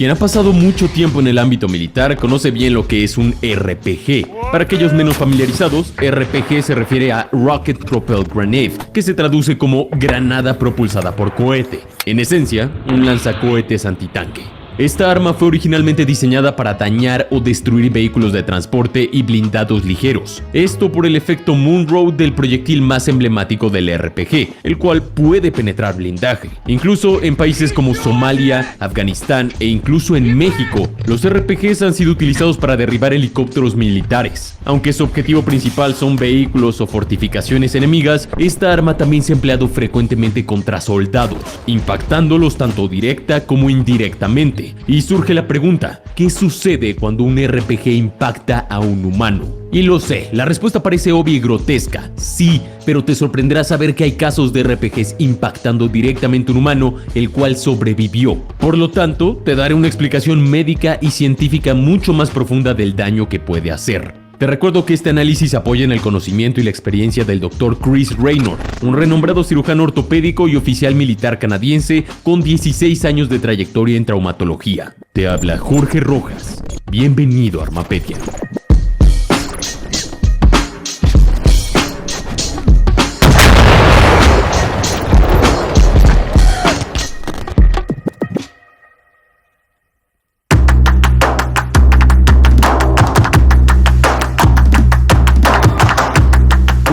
Quien ha pasado mucho tiempo en el ámbito militar conoce bien lo que es un RPG. Para aquellos menos familiarizados, RPG se refiere a Rocket Propelled Grenade, que se traduce como granada propulsada por cohete. En esencia, un lanzacohetes antitanque. Esta arma fue originalmente diseñada para dañar o destruir vehículos de transporte y blindados ligeros. Esto por el efecto Monroe del proyectil más emblemático del RPG, el cual puede penetrar blindaje. Incluso en países como Somalia, Afganistán e incluso en México, los RPGs han sido utilizados para derribar helicópteros militares. Aunque su objetivo principal son vehículos o fortificaciones enemigas, esta arma también se ha empleado frecuentemente contra soldados, impactándolos tanto directa como indirectamente. Y surge la pregunta, ¿qué sucede cuando un RPG impacta a un humano? Y lo sé, la respuesta parece obvia y grotesca, sí, pero te sorprenderá saber que hay casos de RPGs impactando directamente a un humano, el cual sobrevivió. Por lo tanto, te daré una explicación médica y científica mucho más profunda del daño que puede hacer. Te recuerdo que este análisis apoya en el conocimiento y la experiencia del Dr. Chris Raynor, un renombrado cirujano ortopédico y oficial militar canadiense con 16 años de trayectoria en traumatología. Te habla Jorge Rojas. Bienvenido a Armapedia.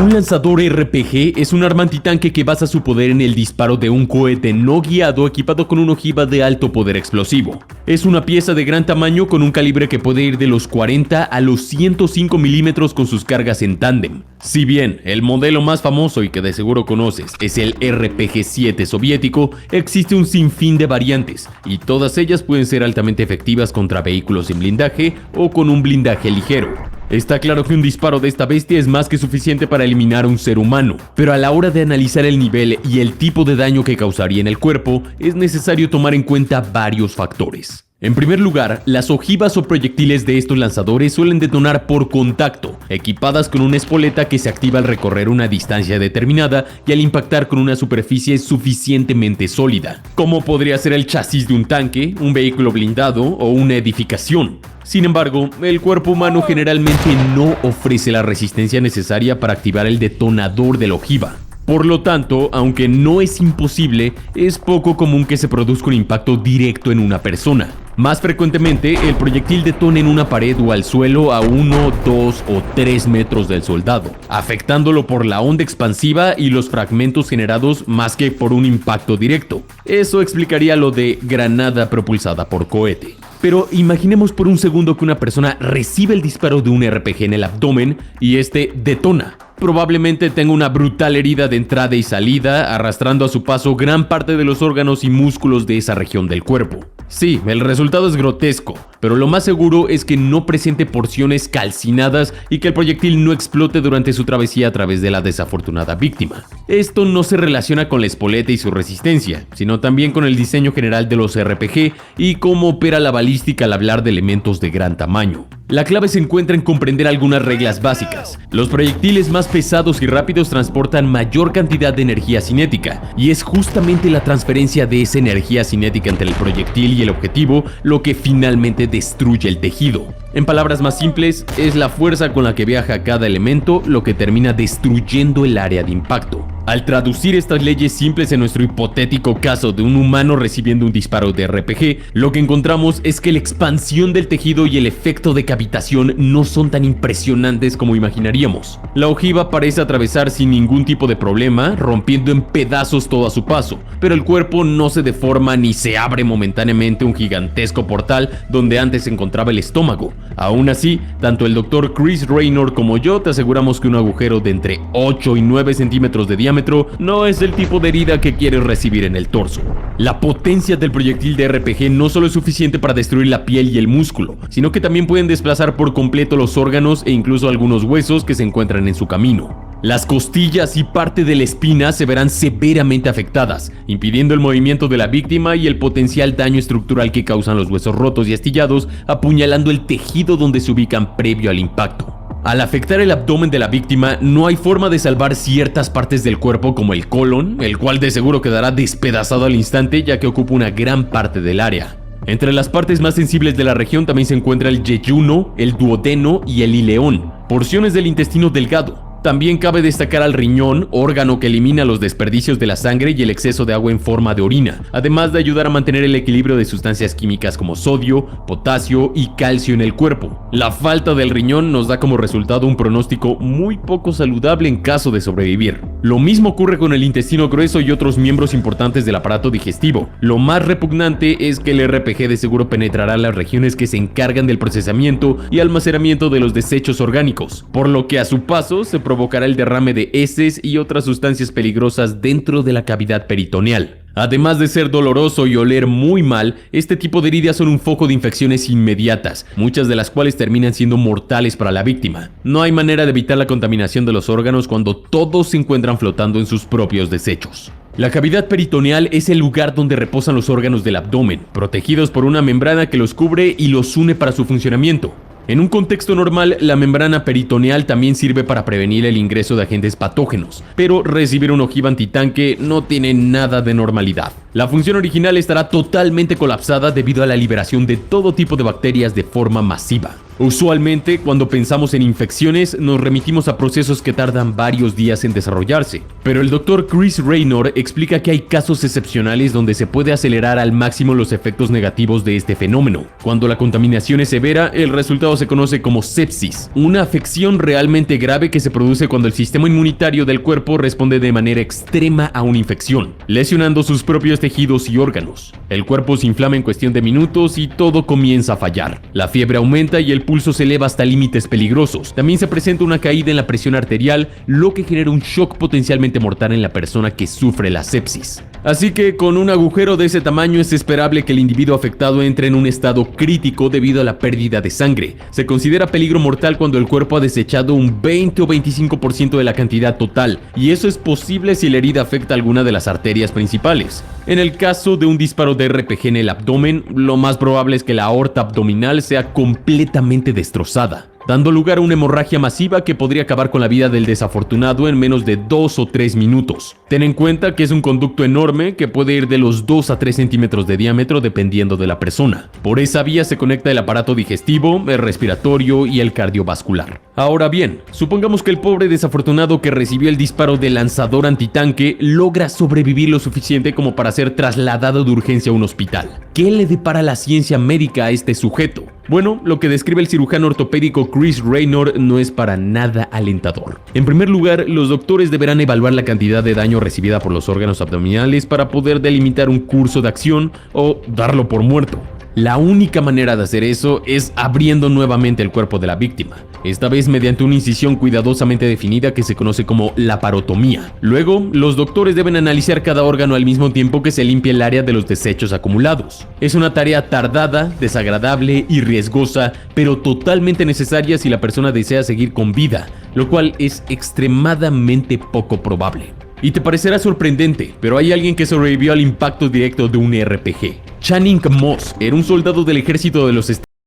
Un lanzador RPG es un arma antitanque que basa su poder en el disparo de un cohete no guiado equipado con una ojiva de alto poder explosivo. Es una pieza de gran tamaño con un calibre que puede ir de los 40 a los 105 milímetros con sus cargas en tándem. Si bien el modelo más famoso y que de seguro conoces es el RPG-7 soviético, existe un sinfín de variantes y todas ellas pueden ser altamente efectivas contra vehículos sin blindaje o con un blindaje ligero. Está claro que un disparo de esta bestia es más que suficiente para eliminar a un ser humano, pero a la hora de analizar el nivel y el tipo de daño que causaría en el cuerpo, es necesario tomar en cuenta varios factores. En primer lugar, las ojivas o proyectiles de estos lanzadores suelen detonar por contacto, equipadas con una espoleta que se activa al recorrer una distancia determinada y al impactar con una superficie suficientemente sólida, como podría ser el chasis de un tanque, un vehículo blindado o una edificación. Sin embargo, el cuerpo humano generalmente no ofrece la resistencia necesaria para activar el detonador de la ojiva. Por lo tanto, aunque no es imposible, es poco común que se produzca un impacto directo en una persona. Más frecuentemente, el proyectil detona en una pared o al suelo a 1, 2 o 3 metros del soldado, afectándolo por la onda expansiva y los fragmentos generados más que por un impacto directo. Eso explicaría lo de granada propulsada por cohete. Pero imaginemos por un segundo que una persona recibe el disparo de un RPG en el abdomen y este detona. Probablemente tenga una brutal herida de entrada y salida, arrastrando a su paso gran parte de los órganos y músculos de esa región del cuerpo. Sí, el resultado es grotesco, pero lo más seguro es que no presente porciones calcinadas y que el proyectil no explote durante su travesía a través de la desafortunada víctima. Esto no se relaciona con la espoleta y su resistencia, sino también con el diseño general de los RPG y cómo opera la balística al hablar de elementos de gran tamaño. La clave se encuentra en comprender algunas reglas básicas. Los proyectiles más pesados y rápidos transportan mayor cantidad de energía cinética, y es justamente la transferencia de esa energía cinética entre el proyectil y el objetivo lo que finalmente destruye el tejido. En palabras más simples, es la fuerza con la que viaja cada elemento lo que termina destruyendo el área de impacto. Al traducir estas leyes simples en nuestro hipotético caso de un humano recibiendo un disparo de RPG, lo que encontramos es que la expansión del tejido y el efecto de cavitación no son tan impresionantes como imaginaríamos. La ojiva parece atravesar sin ningún tipo de problema, rompiendo en pedazos todo a su paso, pero el cuerpo no se deforma ni se abre momentáneamente un gigantesco portal donde antes se encontraba el estómago. Aún así, tanto el Dr. Chris Raynor como yo te aseguramos que un agujero de entre 8 y 9 centímetros de diámetro no es el tipo de herida que quieres recibir en el torso. La potencia del proyectil de RPG no solo es suficiente para destruir la piel y el músculo, sino que también pueden desplazar por completo los órganos e incluso algunos huesos que se encuentran en su camino. Las costillas y parte de la espina se verán severamente afectadas, impidiendo el movimiento de la víctima y el potencial daño estructural que causan los huesos rotos y astillados, apuñalando el tejido donde se ubican previo al impacto. Al afectar el abdomen de la víctima, no hay forma de salvar ciertas partes del cuerpo como el colon, el cual de seguro quedará despedazado al instante ya que ocupa una gran parte del área. Entre las partes más sensibles de la región también se encuentra el yeyuno, el duodeno y el ileón, porciones del intestino delgado. También cabe destacar al riñón, órgano que elimina los desperdicios de la sangre y el exceso de agua en forma de orina, además de ayudar a mantener el equilibrio de sustancias químicas como sodio, potasio y calcio en el cuerpo. La falta del riñón nos da como resultado un pronóstico muy poco saludable en caso de sobrevivir. Lo mismo ocurre con el intestino grueso y otros miembros importantes del aparato digestivo. Lo más repugnante es que el RPG de seguro penetrará las regiones que se encargan del procesamiento y almacenamiento de los desechos orgánicos, por lo que a su paso se provocará el derrame de heces y otras sustancias peligrosas dentro de la cavidad peritoneal. Además de ser doloroso y oler muy mal, este tipo de heridas son un foco de infecciones inmediatas, muchas de las cuales terminan siendo mortales para la víctima. No hay manera de evitar la contaminación de los órganos cuando todos se encuentran flotando en sus propios desechos. La cavidad peritoneal es el lugar donde reposan los órganos del abdomen, protegidos por una membrana que los cubre y los une para su funcionamiento. En un contexto normal, la membrana peritoneal también sirve para prevenir el ingreso de agentes patógenos, pero recibir una ojiva antitanque no tiene nada de normalidad. La función original estará totalmente colapsada debido a la liberación de todo tipo de bacterias de forma masiva. Usualmente, cuando pensamos en infecciones, nos remitimos a procesos que tardan varios días en desarrollarse. Pero el Dr. Chris Raynor explica que hay casos excepcionales donde se puede acelerar al máximo los efectos negativos de este fenómeno. Cuando la contaminación es severa, el resultado se conoce como sepsis, una afección realmente grave que se produce cuando el sistema inmunitario del cuerpo responde de manera extrema a una infección, lesionando sus propios tejidos y órganos. El cuerpo se inflama en cuestión de minutos y todo comienza a fallar. La fiebre aumenta y el pulso se eleva hasta límites peligrosos. También se presenta una caída en la presión arterial, lo que genera un shock potencialmente mortal en la persona que sufre la sepsis. Así que con un agujero de ese tamaño es esperable que el individuo afectado entre en un estado crítico debido a la pérdida de sangre. Se considera peligro mortal cuando el cuerpo ha desechado un 20 o 25% de la cantidad total, y eso es posible si la herida afecta alguna de las arterias principales. En el caso de un disparo de RPG en el abdomen, lo más probable es que la aorta abdominal sea completamente destrozada, dando lugar a una hemorragia masiva que podría acabar con la vida del desafortunado en menos de 2 o 3 minutos. Ten en cuenta que es un conducto enorme que puede ir de los 2 a 3 centímetros de diámetro dependiendo de la persona. Por esa vía se conecta el aparato digestivo, el respiratorio y el cardiovascular. Ahora bien, supongamos que el pobre desafortunado que recibió el disparo del lanzador antitanque logra sobrevivir lo suficiente como para ser trasladado de urgencia a un hospital. ¿Qué le depara la ciencia médica a este sujeto? Bueno, lo que describe el cirujano ortopédico Chris Raynor no es para nada alentador. En primer lugar, los doctores deberán evaluar la cantidad de daño recibida por los órganos abdominales para poder delimitar un curso de acción o darlo por muerto. La única manera de hacer eso es abriendo nuevamente el cuerpo de la víctima, esta vez mediante una incisión cuidadosamente definida que se conoce como laparotomía. Luego, los doctores deben analizar cada órgano al mismo tiempo que se limpia el área de los desechos acumulados. Es una tarea tardada, desagradable y riesgosa, pero totalmente necesaria si la persona desea seguir con vida, lo cual es extremadamente poco probable. Y te parecerá sorprendente, pero hay alguien que sobrevivió al impacto directo de un RPG. Channing Moss era un soldado del ejército de los Estados